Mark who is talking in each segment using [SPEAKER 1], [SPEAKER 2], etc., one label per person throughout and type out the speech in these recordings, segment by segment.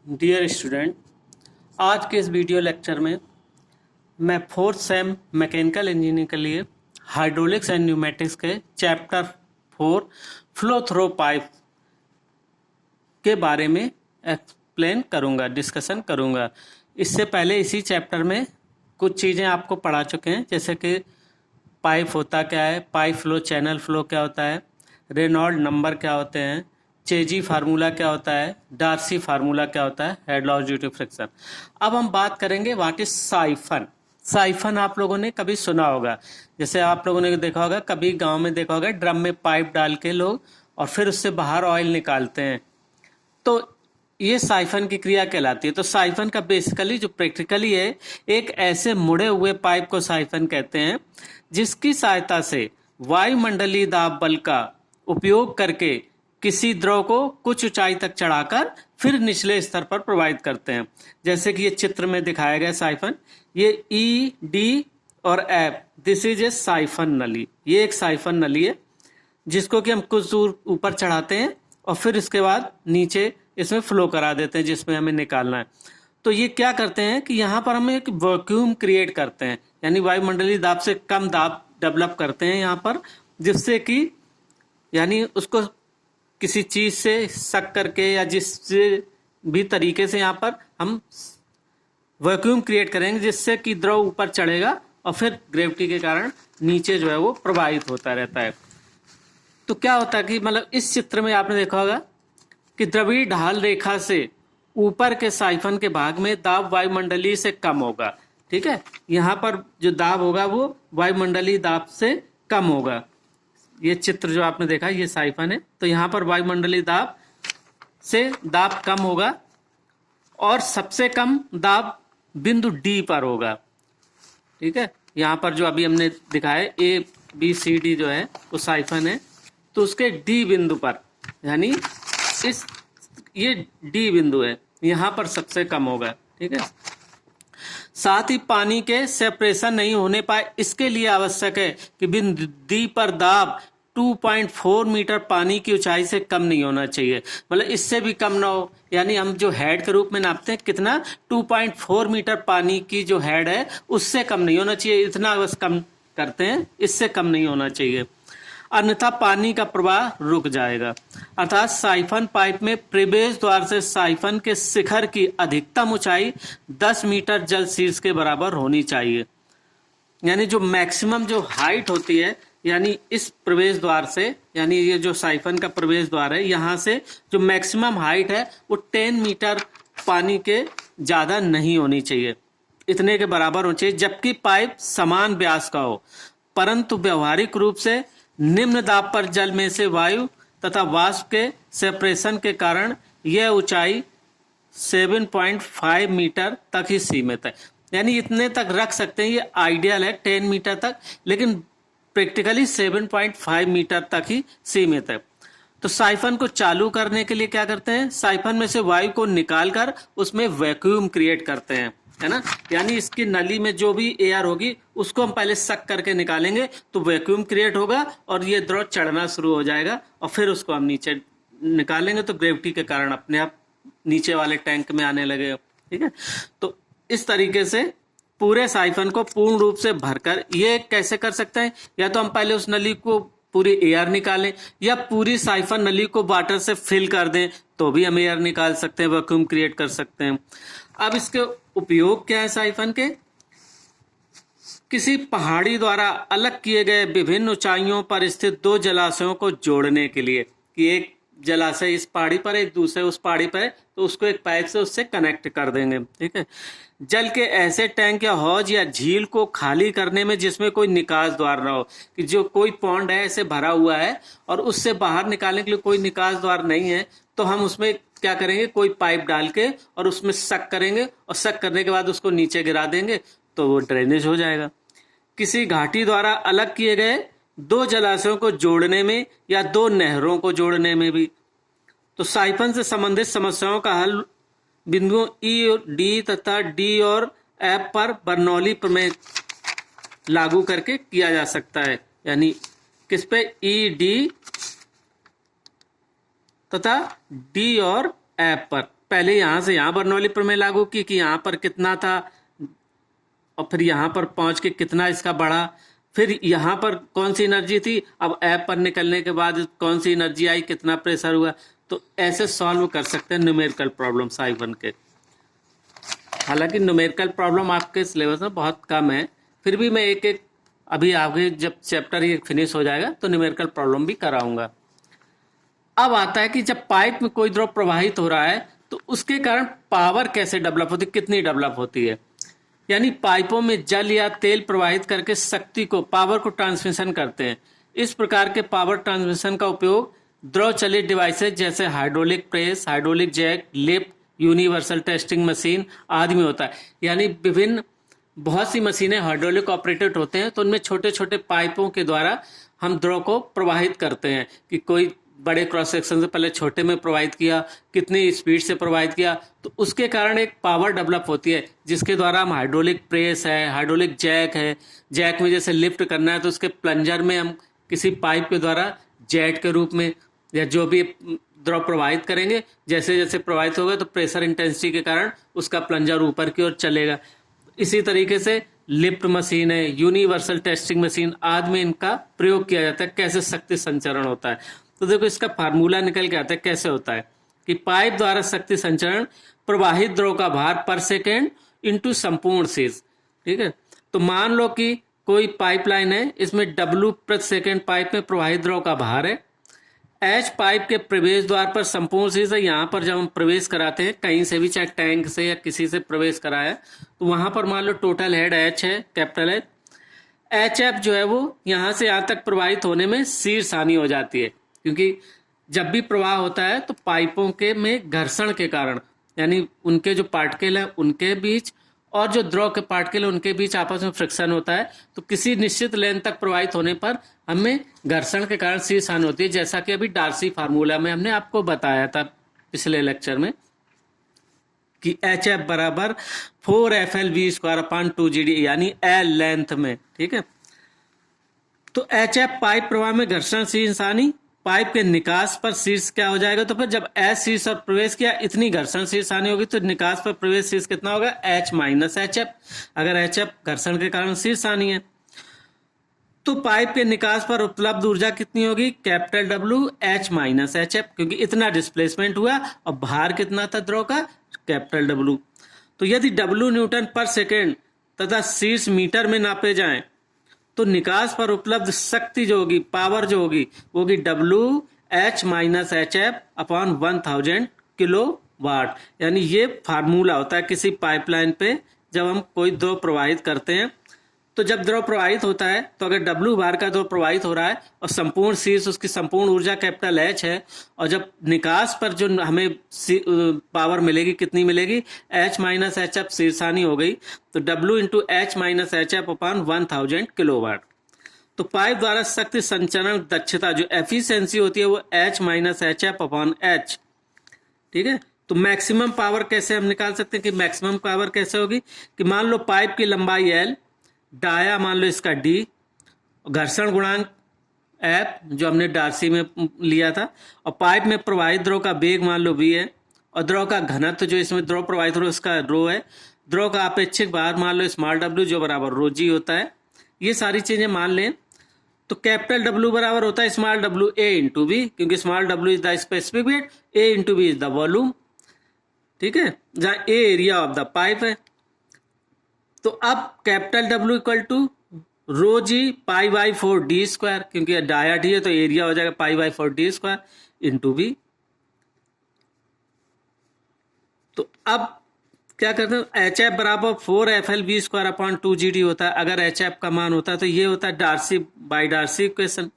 [SPEAKER 1] Dear student, आज के इस वीडियो लेक्चर में मैं फोर्थ सेम मैकेनिकल इंजीनियरिंग के लिए हाइड्रोलिक्स एंड न्यूमेटिक्स के चैप्टर 4 फ्लो थ्रो पाइप के बारे में एक्सप्लेन करूंगा, डिस्कशन करूंगा। इससे पहले इसी चैप्टर में कुछ चीज़ें आपको पढ़ा चुके हैं, जैसे कि पाइप होता क्या है, पाइप फ्लो, चैनल फ्लो क्या होता है, रेनॉल्ड नंबर क्या होते हैं, चेजी फार्मूला क्या होता है, डार्सी फार्मूला क्या होता है, head loss due to friction. अब हम बात करेंगे व्हाट इज साइफन। साइफन आप लोगों ने कभी सुना होगा, जैसे आप लोगों ने देखा होगा, कभी गांव में देखा होगा, ड्रम में पाइप डाल के लोग और फिर उससे बाहर ऑयल निकालते हैं, तो ये साइफन की क्रिया कहलाती है। तो साइफन का बेसिकली जो प्रैक्टिकली है, एक ऐसे मुड़े हुए पाइप को साइफन कहते हैं जिसकी सहायता से वायुमंडलीय दाब बल का उपयोग करके किसी द्रव को कुछ ऊंचाई तक चढ़ाकर फिर निचले स्तर पर प्रवाहित करते हैं। जैसे कि ये चित्र में दिखाया गया साइफन, ये ई डी और F, this is a siphon नली। ये एक साइफन नली है जिसको कि हम कुछ दूर ऊपर चढ़ाते हैं और फिर इसके बाद नीचे इसमें फ्लो करा देते हैं जिसमें हमें निकालना है। तो ये क्या करते हैं कि यहाँ पर हम एक वैक्यूम क्रिएट करते हैं, यानी वायुमंडलीय दाब से कम दाब डेवलप करते हैं यहाँ पर, जिससे कि यानी उसको किसी चीज से सक करके या जिससे भी तरीके से यहाँ पर हम वैक्यूम क्रिएट करेंगे जिससे कि द्रव ऊपर चढ़ेगा और फिर ग्रेविटी के कारण नीचे जो है वो प्रवाहित होता रहता है। तो क्या होता है कि मतलब इस चित्र में आपने देखा होगा कि द्रवीय ढाल रेखा से ऊपर के साइफन के भाग में दाब वायुमंडलीय से कम होगा। ठीक है, यहाँ पर जो दाब होगा वो वायुमंडलीय दाब से कम होगा। ये चित्र जो आपने देखा, ये साइफन है, तो यहाँ पर वायुमंडलीय दाब से दाब कम होगा और सबसे कम दाब बिंदु डी पर होगा। ठीक है, यहाँ पर जो अभी हमने दिखाया ए बी सी डी जो है वो साइफन है, तो उसके डी बिंदु पर, यानी ये डी बिंदु है, यहाँ पर सबसे कम होगा। ठीक है, साथ ही पानी के सेपरेशन नहीं होने पाए, इसके लिए आवश्यक है कि बिंदु डी पर दाब 2.4 मीटर पानी की ऊंचाई से कम नहीं होना चाहिए, मतलब इससे भी कम ना हो। यानी हम जो हेड के रूप में नापते हैं कितना, 2.4 मीटर पानी की जो हेड है उससे कम नहीं होना चाहिए, इतना बस कम करते हैं, इससे कम नहीं होना चाहिए, अन्यथा पानी का प्रवाह रुक जाएगा। अर्थात साइफन पाइप में प्रवेश द्वार से साइफन के शिखर की अधिकतम ऊंचाई 10 मीटर जल शीर्ष के बराबर होनी चाहिए। यानी जो मैक्सिमम जो हाइट होती है, यानी इस प्रवेश द्वार से, यानी ये जो साइफन का प्रवेश द्वार है, यहाँ से जो मैक्सिमम हाइट है वो 10 मीटर पानी के ज्यादा नहीं होनी चाहिए, इतने के बराबर होनी चाहिए, जबकि पाइप समान व्यास का हो। परंतु व्यवहारिक रूप से निम्न दाब पर जल में से वायु तथा वाष्प के सेपरेशन के कारण यह ऊंचाई 7.5 मीटर तक ही सीमित है। यानी इतने तक रख सकते हैं, ये आइडियल है 10 मीटर तक, लेकिन प्रैक्टिकली 7.5 मीटर तक ही सीमित है। तो साइफन को चालू करने के लिए क्या करते हैं, साइफन में से वायु को निकालकर उसमें वैक्यूम क्रिएट करते हैं, है ना। यानी इसकी नली में जो भी एयर होगी उसको हम पहले सक करके निकालेंगे तो वैक्यूम क्रिएट होगा और ये द्रव चढ़ना शुरू हो जाएगा और फिर उसको हम नीचे निकालेंगे तो ग्रेविटी के कारण अपने आप नीचे वाले टैंक में आने लगेगा। ठीक है, तो इस तरीके से पूरे साइफन को पूर्ण रूप से भरकर ये कैसे कर सकते हैं, या तो हम पहले उस नली को पूरी एयर निकालें या पूरी साइफन नली को वाटर से फिल कर दें तो भी हम एयर निकाल सकते हैं, वैक्यूम क्रिएट कर सकते हैं। अब इसके उपयोग क्या है साइफन के, किसी पहाड़ी द्वारा अलग किए गए विभिन्न ऊंचाइयों पर स्थित दो जलाशयों को जोड़ने के लिए, कि एक जलाशय इस पहाड़ी पर, एक दूसरे उस पहाड़ी पर है, तो उसको एक पाइप से उससे कनेक्ट कर देंगे। ठीक है, जल के ऐसे टैंक या हौज या झील को खाली करने में जिसमें कोई निकास द्वार ना हो, कि जो कोई पॉन्ड है ऐसे भरा हुआ है और उससे बाहर निकालने के लिए कोई निकास द्वार नहीं है, तो हम उसमें क्या करेंगे, कोई पाइप डाल के और उसमें सक करेंगे और सक करने के बाद उसको नीचे गिरा देंगे तो वो ड्रेनेज हो जाएगा। किसी घाटी द्वारा अलग किए गए दो जलाशयों को जोड़ने में या दो नहरों को जोड़ने में भी। तो साइफन से संबंधित समस्याओं का हल बिंदुओं ई और डी तथा डी और एफ पर बर्नौली प्रमेय लागू करके किया जा सकता है। यानी किस पे, ई डी तथा डी और एफ पर पहले यहाँ से यहाँ बर्नौली प्रमेय लागू की कि यहाँ पर कितना था और फिर यहाँ पर पहुँच के कितना इसका बढ़ा, फिर यहाँ पर कौन सी एनर्जी थी, अब ऐप पर निकलने के बाद कौन सी एनर्जी आई, कितना प्रेशर हुआ। तो ऐसे सॉल्व कर सकते हैं न्यूमेरिकल प्रॉब्लम I1 के। हालांकि न्यूमेरिकल प्रॉब्लम आपके सिलेबस में बहुत कम है, फिर भी मैं एक एक अभी आगे जब चैप्टर ये फिनिश हो जाएगा तो न्यूमेरिकल प्रॉब्लम भी कराऊंगा। अब आता है कि जब पाइप में कोई द्रव प्रवाहित हो रहा है तो उसके कारण पावर कैसे डेवलप होती है, कितनी डेवलप होती है। यानी पाइपों में जल या तेल प्रवाहित करके शक्ति को, पावर को ट्रांसमिशन करते हैं। इस प्रकार के पावर ट्रांसमिशन का उपयोग द्रव चलित डिवाइसेज जैसे hydraulic press, hydraulic jack, lift, universal testing machine आदि में होता है। यानी विभिन्न बहुत सी मशीनें हाइड्रोलिक ऑपरेटेड होते हैं, तो उनमें छोटे छोटे पाइपों के द्वारा हम द्रव को प्रवाहित करते हैं कि कोई बड़े क्रॉस सेक्शन से पहले छोटे में प्रवाहित किया, कितनी स्पीड से प्रवाहित किया, तो उसके कारण एक पावर डेवलप होती है जिसके द्वारा हम हाइड्रोलिक प्रेस है, हाइड्रोलिक जैक है, जैक में जैसे लिफ्ट करना है तो उसके प्लंजर में हम किसी पाइप के द्वारा जेट के रूप में या जो भी द्रव प्रवाहित करेंगे, जैसे जैसे प्रवाहित होगा तो प्रेशर इंटेंसिटी के कारण उसका प्लंजर ऊपर की ओर चलेगा। इसी तरीके से लिफ्ट मशीन है, यूनिवर्सल टेस्टिंग मशीन आदि में इनका प्रयोग किया जाता है। कैसे शक्ति संचरण होता है, तो देखो इसका फार्मूला निकल के आता है कैसे होता है कि पाइप द्वारा शक्ति संचरण प्रवाहित द्रव का भार पर सेकेंड इंटू संपूर्ण शीर्ष। ठीक है, तो मान लो कि कोई पाइपलाइन है, इसमें W प्रति सेकेंड पाइप में प्रवाहित द्रव का भार है, H पाइप के प्रवेश द्वार पर संपूर्ण शीर्ष है। यहाँ पर जब हम प्रवेश कराते हैं कहीं से भी, चाहे टैंक से या किसी से प्रवेश कराया, तो वहां पर मान लो टोटल हेड H है, कैपिटल H। HF जो है वो यहाँ से यहाँ तक प्रवाहित होने में शीर्ष हानि हो जाती है, क्योंकि जब भी प्रवाह होता है तो पाइपों के में घर्षण के कारण, यानी उनके जो पार्टिकल है उनके बीच और जो द्रव के पार्टिकल है उनके बीच आपस में फ्रिक्शन होता है, तो किसी निश्चित लेंथ तक प्रवाहित होने पर हमें घर्षण के कारण शीर्ष हानि होती है, जैसा कि अभी डार्सी फार्मूला में हमने आपको बताया था पिछले लेक्चर में कि HF बराबर 4FLV²/2GD, यानी L लेंथ में। ठीक है, तो HF पाइप प्रवाह में घर्षण शीर्ष हानि, पाइप के निकास पर शीर्ष क्या हो जाएगा, तो फिर जब H शीर्ष और प्रवेश किया इतनी घर्षण शीर्ष हानि होगी, तो निकास पर प्रवेश शीर्ष कितना होगा, H माइनस HF। अगर HF घर्षण के कारण शीर्ष हानि है तो पाइप के निकास पर उपलब्ध ऊर्जा कितनी होगी, capital W H minus HF, क्योंकि इतना डिस्प्लेसमेंट हुआ और भार कितना था द्रव का, कैपिटल W। तो यदि W न्यूटन पर सेकेंड तथा शीर्ष मीटर में नापे जाएं तो निकास पर उपलब्ध शक्ति जो होगी, पावर जो होगी, वो होगी W H minus HF/1000 kilowatt. यानी ये फार्मूला होता है किसी पाइपलाइन पे जब हम कोई द्रव प्रवाहित करते हैं। तो जब द्रव प्रवाहित होता है तो अगर W भार का द्रव प्रवाहित हो रहा है और संपूर्ण शीर्ष उसकी संपूर्ण ऊर्जा कैपिटल H है, और जब निकास पर जो हमें पावर मिलेगी कितनी मिलेगी, H माइनस HF शीर्ष हानि हो गई, तो W into H minus HF/1000 kilowatt. तो पाइप द्वारा शक्ति संचरण दक्षता जो एफिशिएंसी होती है वो H माइनस HF/H। ठीक है, तो मैक्सिमम पावर कैसे हम निकाल सकते हैं कि मैक्सिमम पावर कैसे होगी कि मान लो पाइप की लंबाई L, डाया मान लो इसका D, घर्षण गुणांक F जो हमने डार्सी में लिया था, और पाइप में प्रवाहित द्रव का वेग मान लो V है, और द्रव का घनत्व जो इसमें द्रव प्रवाहित हो रहा है उसका रो है, द्रव का अपेक्षिक भार मान लो स्मॉल W जो बराबर रो G होता है। ये सारी चीजें मान लें तो कैपिटल W बराबर होता है small W A into B, क्योंकि small W is the specific weight, A into B is the volume. ठीक है, जहां A area of the pipe है। तो अब capital W equal to rho G π/4 D², क्योंकि डाया D है तो एरिया हो जाएगा π/4 D² इंटू B। तो अब क्या करते हैं, HF बराबर 4FLV²/2GD होता है। अगर HF का मान होता है तो ये होता है डार्सी इक्वेशन।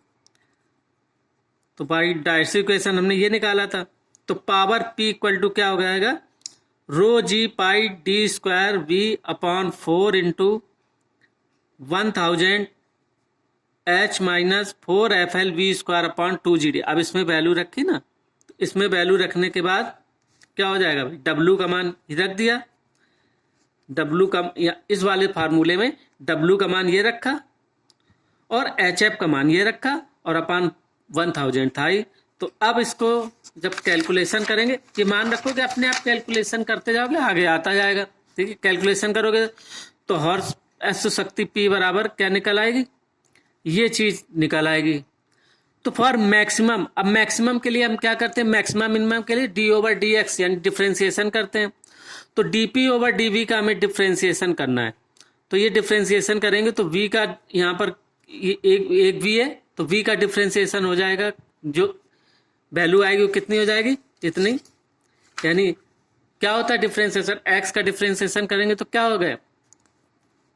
[SPEAKER 1] तो बाई डार्सी इक्वेशन हमने ये निकाला था, तो पावर P इक्वल टू क्या हो जाएगा, रो G πD² V/4 into 1000 H minus 4FLV²/2GD। अब इसमें वैल्यू रखी ना, तो इसमें वैल्यू रखने के बाद क्या हो जाएगा भाई, W का मान रख दिया, W का इस वाले फार्मूले में W का मान ये रखा और HF का मान ये रखा और अपन 1000 था ही, तो अब इसको जब कैलकुलेशन करेंगे, ये मान रखो कि अपने आप कैलकुलेशन करते जाओगे, आगे आता जाएगा। ठीक है, कैलकुलेशन करोगे तो हॉर्स एस शक्ति P बराबर क्या निकल आएगी, ये चीज निकल आएगी। तो फॉर मैक्सिमम, अब मैक्सिमम के लिए हम क्या करते हैं, मैक्सिमम मिनिमम के लिए डी ओवर डी एक्स यानी डिफ्रेंसिएशन करते हैं। तो डीपी ओवर डीवी का हमें डिफ्रेंसिएशन करना है। तो ये डिफ्रेंसिएशन करेंगे तो वी का यहाँ पर एक वी है, तो वी का डिफ्रेंसिएशन हो जाएगा, जो वैल्यू आएगी वो कितनी हो जाएगी, इतनी। यानी क्या होता है डिफ्रेंसिएशन, एक्स का डिफ्रेंसिएशन करेंगे तो क्या हो गया,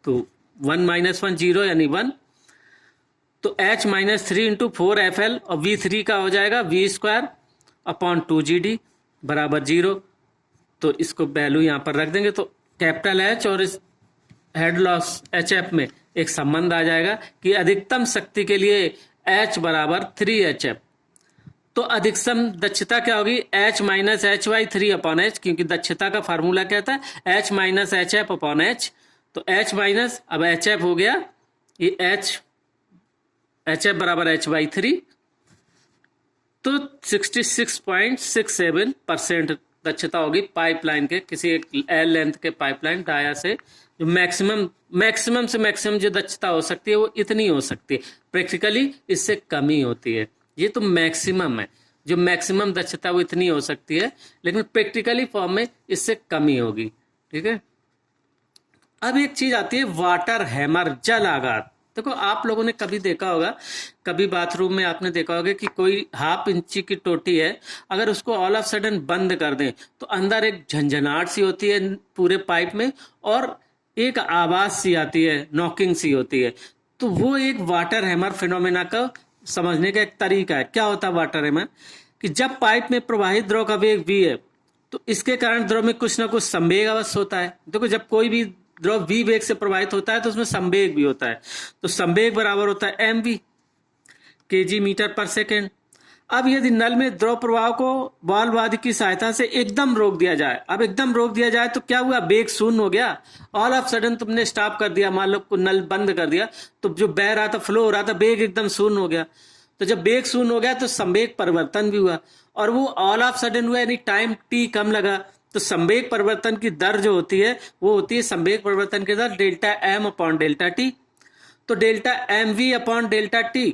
[SPEAKER 1] तो 1 - 1 0 यानी 1। तो h - 3 × 4 FL और V3 का हो जाएगा V² अपॉन 2GD बराबर 0। तो इसको वैल्यू यहाँ पर रख देंगे तो कैपिटल H और इस हेड लॉस HF में एक संबंध आ जाएगा कि अधिकतम शक्ति के लिए H बराबर 3HF। तो अधिकतम दक्षता क्या होगी, H - H/3 अपॉन H, क्योंकि दक्षता का फार्मूला क्या था, H - HF अपॉन H। तो H माइनस, अब HF हो गया ये HF बराबर H/3। तो 66.67% दक्षता होगी पाइपलाइन के, किसी एक एल लेंथ के पाइपलाइन डाया से। जो मैक्सिमम से मैक्सिमम जो दक्षता हो सकती है वो इतनी हो सकती है, प्रैक्टिकली इससे कम ही होती है। ये तो मैक्सिमम है, जो मैक्सिमम दक्षता वो इतनी हो सकती है, लेकिन प्रैक्टिकली फॉर्म में इससे कम ही होगी। ठीक है, अब एक चीज आती है वाटर हैमर, जल आघात। देखो आप लोगों ने कभी देखा होगा, कभी बाथरूम में आपने देखा होगा कि कोई 1/2 इंची की टोटी है, अगर उसको ऑल ऑफ सडन बंद कर दें तो अंदर एक झंझनाहट सी होती है पूरे पाइप में, और एक आवाज सी आती है, नॉकिंग सी होती है। तो वो एक वाटर हैमर फिनोमेना का समझने का एक तरीका है। क्या होता है वाटर हैमर, कि जब पाइप में प्रवाहित द्रव का वेग v है, तो इसके कारण द्रव में कुछ ना कुछ संवेग अवश्य होता है। देखो जब कोई भी द्रव v वेग से प्रवाहित होता है तो उसमें संवेग भी होता है। तो संवेग बराबर होता है mv, kg/s। अब यदि नल में द्रव प्रवाह को वाल्व आदि की सहायता से एकदम रोक दिया जाए, अब एकदम रोक दिया जाए तो क्या हुआ, वेग शून्य हो गया। ऑल ऑफ सडन तुमने स्टॉप कर दिया, मान लो नल बंद कर दिया, तो जो बह रहा था, फ्लो हो रहा था, वेग एकदम शून्य हो गया। तो जब वेग शून्य हो गया तो संवेग परिवर्तन भी हुआ, और वो ऑल ऑफ सडन हुआ, यानी टाइम t कम लगा। तो संवेग परिवर्तन की दर जो होती है वो होती है संवेग परिवर्तन की दर delta m upon delta t। तो delta mv upon delta t।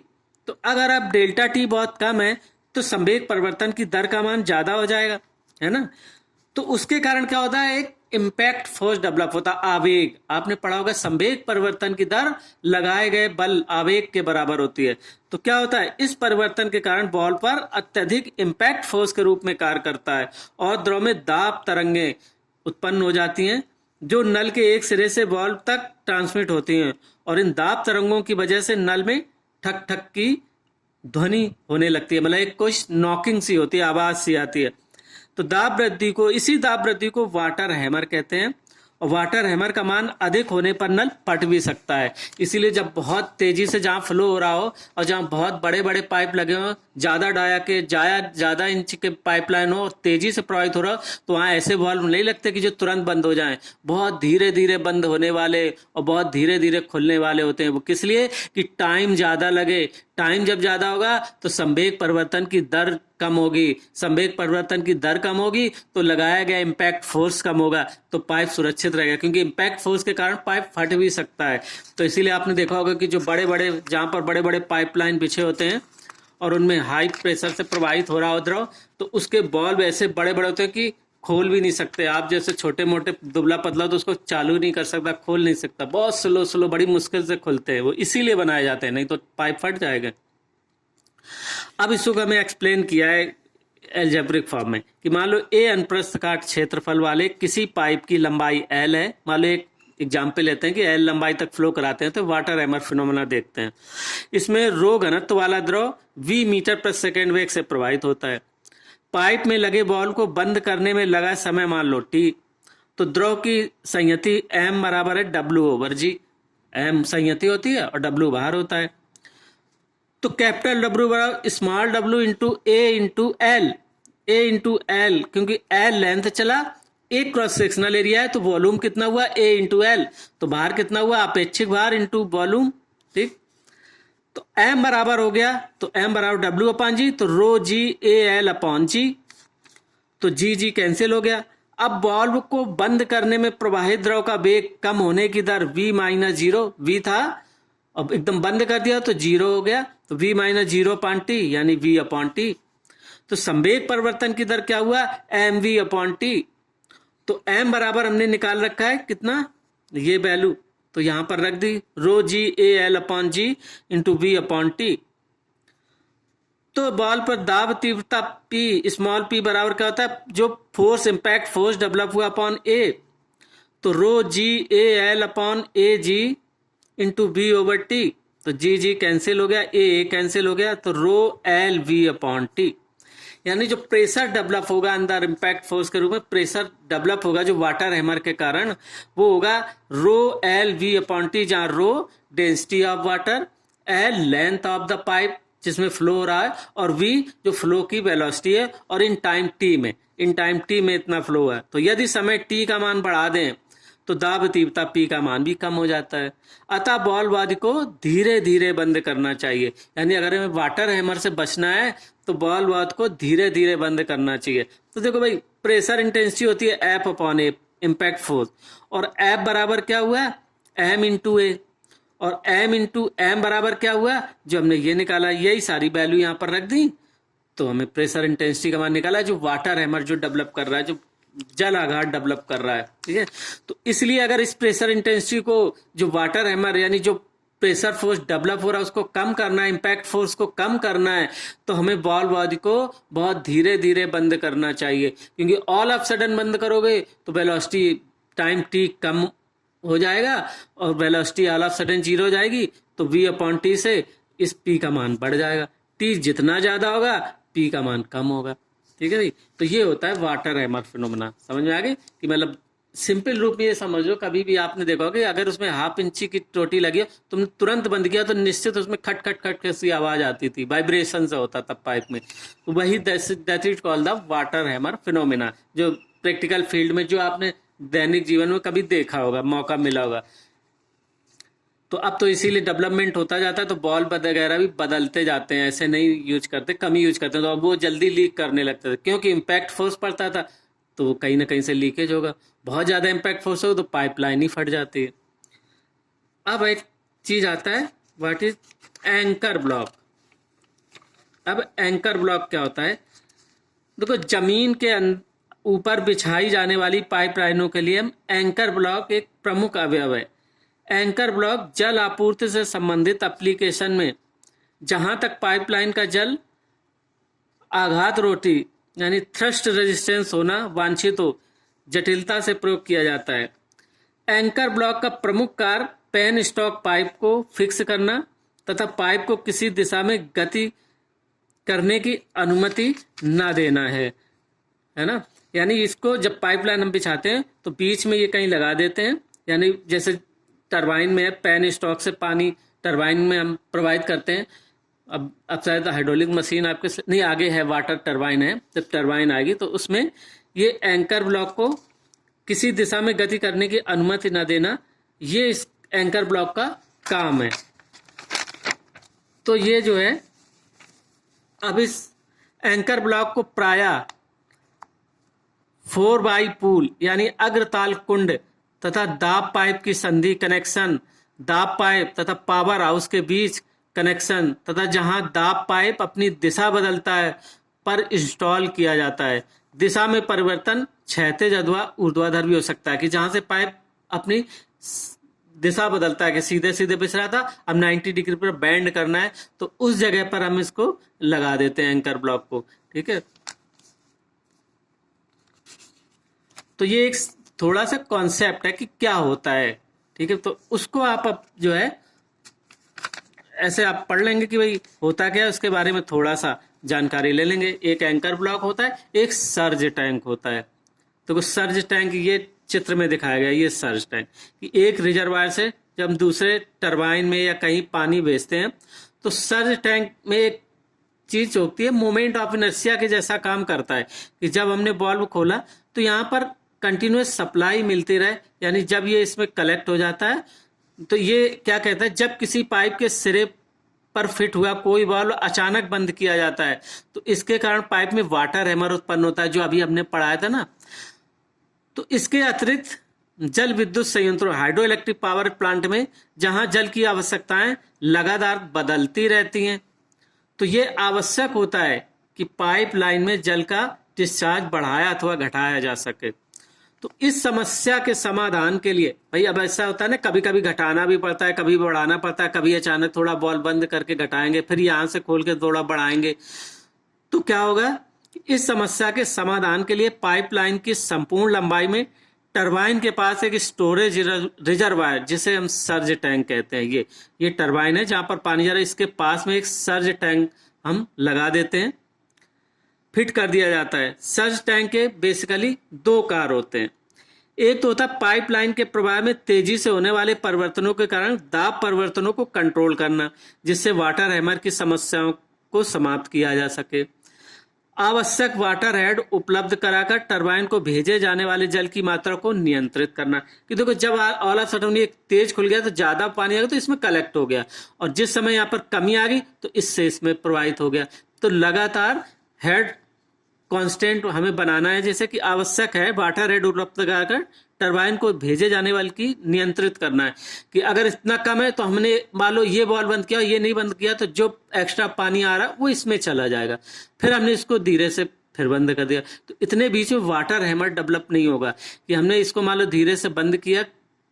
[SPEAKER 1] तो अगर अब डेल्टा t बहुत कम है तो संवेग परिवर्तन की दर का मान ज्यादा हो जाएगा, है ना। तो उसके कारण क्या होता है, एक इम्पैक्ट फोर्स डेवलप होता है, आवेग। आपने पढ़ा होगा संवेग परिवर्तन की दर लगाए गए बल आवेग के बराबर होती है। तो क्या होता है, इस परिवर्तन के कारण बॉल पर अत्यधिक इम्पैक्ट फोर्स के रूप में कार्य करता है और द्रव में दाब तरंगें उत्पन्न हो जाती हैं, जो नल के एक सिरे से बॉल तक ट्रांसमिट होती हैं, और इन दाब तरंगों की वजह से नल में ठक ठक की ध्वनि होने लगती है, मतलब एक कुछ नॉकिंग सी होती है, आवाज सी आती है। तो दाब वृद्धि को, इसी दाब वृद्धि को वाटर हैमर कहते हैं, और वाटर हैमर का मान अधिक होने पर नल फट भी सकता है। इसीलिए जब बहुत तेजी से जहां फ्लो हो रहा हो और जहां बहुत बड़े बड़े पाइप लगे हो, ज्यादा डाया के ज्यादा इंच के पाइपलाइन हो और तेजी से प्रवाहित हो रहा हो, तो वहां ऐसे वाल्व नहीं लगते कि जो तुरंत बंद हो जाएं। बहुत धीरे धीरे बंद होने वाले और बहुत धीरे धीरे खुलने वाले होते हैं। वो किस लिए, कि टाइम ज्यादा लगे। टाइम जब ज्यादा होगा तो संवेग परिवर्तन की दर कम होगी, संवेग परिवर्तन की दर कम होगी तो लगाया गया इम्पैक्ट फोर्स कम होगा, तो पाइप सुरक्षित रहेगा, क्योंकि इम्पैक्ट फोर्स के कारण पाइप फट भी सकता है। तो इसीलिए आपने देखा होगा कि जो बड़े बड़े, जहां पर बड़े बड़े पाइपलाइन बिछे होते हैं और उनमें हाई प्रेशर से प्रवाहित हो रहा हो द्रव, तो उसके बॉल्व ऐसे बड़े बड़े होते हैं कि खोल भी नहीं सकते। आप जैसे छोटे मोटे दुबला पतला तो उसको चालू नहीं कर सकता, खोल नहीं सकता, बहुत स्लो बड़ी मुश्किल से खुलते हैं। वो इसीलिए बनाए जाते हैं, नहीं तो पाइप फट जाएगा। अब इसको हमें एक्सप्लेन किया है एल्जेब्रिक फॉर्म में, कि मान लो ए अनुप्रस्थ काट क्षेत्रफल वाले किसी पाइप की लंबाई L है। मान लो एक एग्जाम्पल लेते हैं कि L लंबाई तक फ्लो कराते हैं, तो वाटर हैमर फिनोमेना देखते हैं। इसमें रो घनत्व वाला द्रव v मीटर/सेकेंड वेग से प्रवाहित होता है। पाइप में लगे बॉल को बंद करने में लगा समय मान लो t। तो द्रव की संहति m बराबर है W/g। m संहति होती है और W बाहर होता है। तो कैपिटल W बराबर स्मॉल w इंटू ए इंटू एल, क्योंकि L लेंथ चला, एक क्रॉस सेक्शनल एरिया है, तो वॉल्यूम कितना हुआ, A इंटू एल। तो बाहर कितना हुआ, अपेक्षिक भार इंटू वॉल्यूम। ठीक, तो तो m बराबर हो गया, तो m बराबर W अपॉन जी, तो rho g a l upon जी, तो जी जी कैंसिल हो गया। अब वाल्व को बंद करने में प्रवाहित द्रव का वेग कम होने की दर v माइनस जीरो, v था, अब एकदम बंद कर दिया तो जीरो हो गया, तो v minus zero upon T यानी v अपॉन टी। तो संवेग परिवर्तन की दर क्या हुआ, एम वी अपॉन टी। तो m बराबर हमने निकाल रखा है कितना, ये वैल्यू, तो यहां पर रख दी rho g a l upon g into v upon t. तो बॉल पर दाब तीव्रता P स्मॉल p बराबर क्या होता है, जो फोर्स इंपैक्ट फोर्स डेवलप हुआ अपॉन A, तो rho g a l upon a g into v over t, तो जी जी कैंसिल हो गया, ए कैंसिल हो गया, तो रो एल वी अपॉन टी। यानी जो प्रेशर डेवलप होगा अंदर इंपैक्ट फोर्स के रूप में प्रेशर डेवलप होगा जो वाटर हैमर के कारण, वो होगा rho l v upon t, जहां rho density of water, l length of the pipe जिसमें फ्लो हो रहा है, और वी जो फ्लो की वेलोसिटी है, और इन टाइम टी में इतना फ्लो है। तो यदि समय टी का मान बढ़ा दें तो दाब तीव्रता P का मान भी कम हो जाता है। अतः बॉल वाल्व को धीरे धीरे बंद करना चाहिए, यानी अगर हमें वाटर हैमर से बचना है तो बॉल वाल्व को धीरे धीरे बंद करना चाहिए। तो देखो भाई, प्रेशर इंटेंसिटी होती है एफ अपॉन ए, इम्पैक्ट फोर्स, और एफ बराबर क्या हुआ, एम इंटू ए, और एम इंटू एम बराबर क्या हुआ, जो हमने ये निकाला, यही सारी वैल्यू यहाँ पर रख दी, तो हमें प्रेशर इंटेंसिटी का मान निकाला जो वाटर हैमर जो डेवलप कर रहा है, जो जल आघात डेवलप कर रहा है। ठीक है, तो इसलिए अगर इस प्रेशर इंटेंसिटी को जो वाटर हैमर यानी जो प्रेशर फोर्स डेवलप हो रहा है उसको कम करना है, इंपैक्ट फोर्स को कम करना है, तो हमें बॉल बॉडी को बहुत धीरे धीरे बंद करना चाहिए, क्योंकि ऑल ऑफ सडन बंद करोगे तो वेलोसिटी टाइम टी कम हो जाएगा, और velocity all of sudden zero हो जाएगी, तो v अपॉन टी से इस p का मान बढ़ जाएगा। t जितना ज्यादा होगा p का मान कम होगा। ठीक है भाई, तो ये होता है वाटर हैमर फिनोमेना। समझ में आ गई कि मतलब सिंपल रूप में ये समझ लो, कभी भी आपने देखा कि अगर उसमें हाफ इंची की टोटी लगी हो, तुमने तुरंत बंद किया तो निश्चित उसमें खट खट खट कैसी आवाज आती थी, वाइब्रेशन से होता था पाइप में, तो वही that is called the water hammer phenomena, जो प्रैक्टिकल फील्ड में जो आपने दैनिक जीवन में कभी देखा होगा, मौका मिला होगा। तो अब तो इसीलिए डेवलपमेंट होता जाता है, तो बॉल वगैरह भी बदलते जाते हैं, ऐसे नहीं यूज करते, कम ही यूज करते हैं, तो अब वो जल्दी लीक करने लगते थे, क्योंकि इम्पैक्ट फोर्स पड़ता था, तो वो कहीं ना कहीं से लीकेज होगा, बहुत ज्यादा इम्पैक्ट फोर्स हो तो पाइपलाइन ही फट जाती है। अब एक चीज आता है, व्हाट इज एंकर ब्लॉक। अब एंकर ब्लॉक क्या होता है, देखो जमीन के ऊपर बिछाई जाने वाली पाइपलाइनों के लिए एंकर ब्लॉक एक प्रमुख अवयव है। एंकर ब्लॉक जल आपूर्ति से संबंधित एप्लीकेशन में जहां तक पाइपलाइन का जल आघात रोटी यानी थ्रस्ट रेजिस्टेंस होना वांछित हो, जटिलता से प्रयोग किया जाता है। एंकर ब्लॉक का प्रमुख कार्य पेन स्टॉक पाइप को फिक्स करना तथा पाइप को किसी दिशा में गति करने की अनुमति न देना है ना। यानी इसको जब पाइपलाइन हम बिछाते हैं तो बीच में ये कहीं लगा देते हैं, यानी जैसे टरबाइन में पेन स्टॉक से पानी टरबाइन में हम प्रोवाइड करते हैं। अब शायद हाइड्रोलिक मशीन आपके नहीं आगे है, वाटर टरबाइन है, जब टरबाइन आएगी तो उसमें ये एंकर ब्लॉक को किसी दिशा में गति करने की अनुमति न देना, ये इस एंकर ब्लॉक का काम है। तो ये जो है, अब इस एंकर ब्लॉक को प्रायः 4x पूल यानी अग्रताल कुंड तथा दाब पाइप की संधि कनेक्शन, दाब पाइप तथा पावर हाउस के बीच कनेक्शन तथा जहां दाब पाइप अपनी दिशा बदलता है पर इंस्टॉल किया जाता है। दिशा में परिवर्तन क्षैतिज अथवा ऊर्ध्वाधर भी हो सकता है, कि जहां से पाइप अपनी दिशा बदलता है, कि सीधे सीधे बिछ रहा था अब 90 डिग्री पर बैंड करना है, तो उस जगह पर हम इसको लगा देते हैं एंकर ब्लॉक को। ठीक है, तो ये एक थोड़ा सा कॉन्सेप्ट है कि क्या होता है। ठीक है, तो उसको आप अब जो है ऐसे आप पढ़ लेंगे कि भाई होता क्या है, उसके बारे में थोड़ा सा जानकारी ले लेंगे। एक एंकर ब्लॉक होता है, एक सर्ज टैंक होता है। तो सर्ज टैंक ये चित्र में दिखाया गया, ये सर्ज टैंक कि एक रिजर्वायर से जब हम दूसरे टरबाइन में या कहीं पानी भेजते हैं, तो सर्ज टैंक में एक चीज होती है, मोमेंट ऑफ इनर्शिया के जैसा काम करता है, कि जब हमने बॉल्व खोला तो यहाँ पर कंटिन्यूस सप्लाई मिलती रहे, यानी जब ये इसमें कलेक्ट हो जाता है तो ये क्या कहता है, जब किसी पाइप के सिरे पर फिट हुआ कोई वाल्व अचानक बंद किया जाता है तो इसके कारण पाइप में वाटर हैमर उत्पन्न होता है, जो अभी हमने पढ़ाया था ना। तो इसके अतिरिक्त जल विद्युत संयंत्रों हाइड्रो इलेक्ट्रिक पावर प्लांट में जहां जल की आवश्यकताएं लगातार बदलती रहती हैं, तो ये आवश्यक होता है कि पाइप लाइन में जल का डिस्चार्ज बढ़ाया अथवा घटाया जा सके। तो इस समस्या के समाधान के लिए भाई अब ऐसा होता है ना, कभी कभी घटाना भी पड़ता है, कभी बढ़ाना पड़ता है, कभी अचानक थोड़ा बॉल बंद करके घटाएंगे, फिर यहां से खोल के थोड़ा बढ़ाएंगे। तो क्या होगा, इस समस्या के समाधान के लिए पाइपलाइन की संपूर्ण लंबाई में टरबाइन के पास एक स्टोरेज रिजर्वायर, जिसे हम सर्ज टैंक कहते हैं, ये टरबाइन है जहां पर पानी जा रहा है, इसके पास में एक सर्ज टैंक हम लगा देते हैं, फिट कर दिया जाता है। सर्ज टैंक के बेसिकली दो कार्य होते हैं। एक तो होता है पाइपलाइन के प्रवाह में तेजी से होने वाले परिवर्तनों के कारण दाब परिवर्तनों को कंट्रोल करना, जिससे वाटर हैमर की समस्याओं को समाप्त किया जा सके। आवश्यक वाटर हेड उपलब्ध कराकर टरबाइन को भेजे जाने वाले जल की मात्रा को नियंत्रित करना, कि देखो जब ऑल ऑफ सडन ये तेज खुल गया तो ज्यादा पानी आ गया तो इसमें कलेक्ट हो गया, और जिस समय यहाँ पर कमी आ गई तो इससे इसमें प्रवाहित हो गया। तो लगातार हेड कांस्टेंट हमें बनाना है, जैसे कि आवश्यक है वाटर हेड उपलब्ध कराकर टरबाइन को भेजे जाने वाले की नियंत्रित करना है, कि अगर इतना कम है तो हमने मान लो ये बॉल बंद किया, ये नहीं बंद किया, तो जो एक्स्ट्रा पानी आ रहा वो इसमें चला जाएगा, फिर हमने इसको धीरे से फिर बंद कर दिया। तो इतने बीच में वाटर हैमर डेवलप नहीं होगा, कि हमने इसको मान लो धीरे से बंद किया,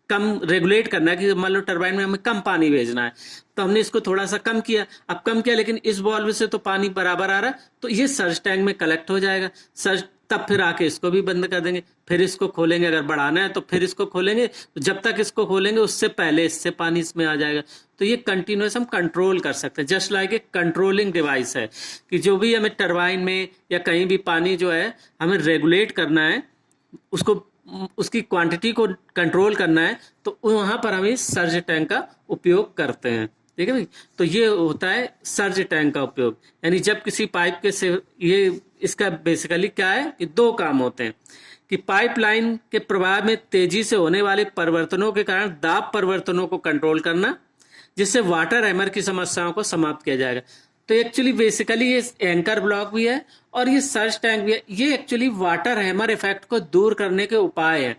[SPEAKER 1] कम रेगुलेट करना है कि मान लो टरबाइन में हमें कम पानी भेजना है तो हमने इसको थोड़ा सा कम किया, अब कम किया लेकिन इस वाल्व से तो पानी बराबर आ रहा है, तो ये सर्ज टैंक में कलेक्ट हो जाएगा। सर्ज तब फिर आके इसको भी बंद कर देंगे, फिर इसको खोलेंगे, अगर बढ़ाना है तो फिर इसको खोलेंगे, तो जब तक इसको खोलेंगे उससे पहले इससे पानी इसमें आ जाएगा। तो ये कंटिन्यूस हम कंट्रोल कर सकते हैं, just like a controlling device है, कि जो भी हमें टरबाइन में या कहीं भी पानी जो है हमें रेगुलेट करना है, उसको उसकी क्वांटिटी को कंट्रोल करना है, तो वहां पर हम इस सर्ज टैंक का उपयोग करते हैं। ठीक है भाई, तो ये होता है सर्ज टैंक का उपयोग। यानी जब किसी पाइप के से ये इसका बेसिकली क्या है कि दो काम होते हैं, कि पाइपलाइन के प्रवाह में तेजी से होने वाले परिवर्तनों के कारण दाब परिवर्तनों को कंट्रोल करना, जिससे वाटर हैमर की समस्याओं को समाप्त किया जाएगा। तो एक्चुअली बेसिकली ये एंकर ब्लॉक भी है और ये सर्ज टैंक भी है, ये एक्चुअली वाटर हैमर इफेक्ट को दूर करने के उपाय है।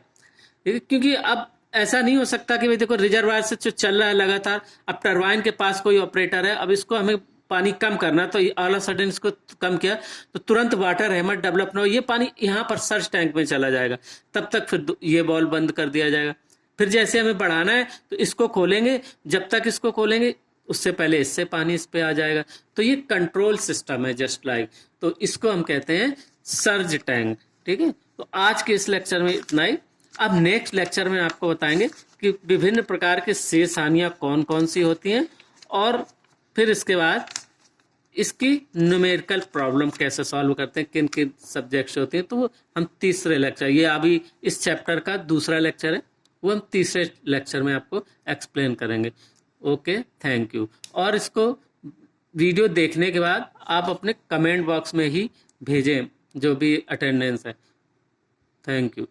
[SPEAKER 1] क्योंकि अब ऐसा नहीं हो सकता कि भाई देखो रिजर्वायर से जो चल रहा है लगातार, अब टरबाइन के पास कोई ऑपरेटर है, अब इसको हमें पानी कम करना, तो ऑल ऑफ सडन इसको कम किया तो तुरंत वाटर हैमर डेवलप ना हो, ये पानी यहाँ पर सर्ज टैंक में चला जाएगा, तब तक फिर ये बॉल बंद कर दिया जाएगा। फिर जैसे हमें बढ़ाना है तो इसको खोलेंगे, जब तक इसको खोलेंगे उससे पहले इससे पानी इस पे आ जाएगा। तो ये कंट्रोल सिस्टम है जस्ट लाइक, तो इसको हम कहते हैं सर्ज टैंक। ठीक है, तो आज के इस लेक्चर में इतना ही। अब नेक्स्ट लेक्चर में आपको बताएंगे कि विभिन्न प्रकार के शेष हानियां कौन कौन सी होती हैं, और फिर इसके बाद इसकी न्यूमेरिकल प्रॉब्लम कैसे सॉल्व करते हैं, किन किन सब्जेक्ट्स होती हैं। तो हम तीसरे लेक्चर, ये अभी इस चैप्टर का दूसरा लेक्चर है, वो हम तीसरे लेक्चर में आपको एक्सप्लेन करेंगे। Okay, thank you. और इसको वीडियो देखने के बाद आप अपने कमेंट बॉक्स में ही भेजें जो भी अटेंडेंस है। Thank you.